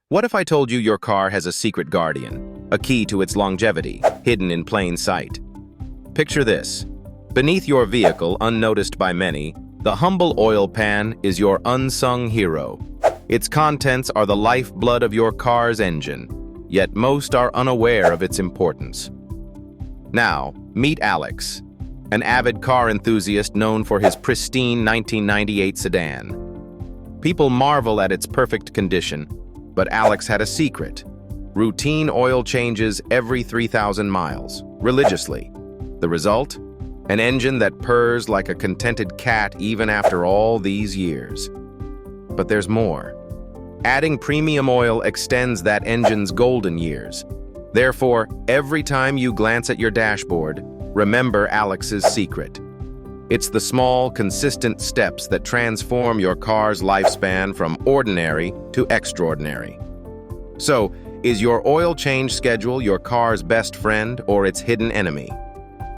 What if I told you your car has a secret guardian, a key to its longevity, hidden in plain sight? Picture this. Beneath your vehicle, unnoticed by many, the humble oil pan is your unsung hero. Its contents are the lifeblood of your car's engine, yet most are unaware of its importance. Now, meet Alex, an avid car enthusiast known for his pristine 1998 sedan. People marvel at its perfect condition, but Alex had a secret. Routine oil changes every 3,000 miles, religiously. The result? An engine that purrs like a contented cat even after all these years. But there's more. Adding premium oil extends that engine's golden years. Therefore, every time you glance at your dashboard, remember Alex's secret. It's the small, consistent steps that transform your car's lifespan from ordinary to extraordinary. So, is your oil change schedule your car's best friend or its hidden enemy?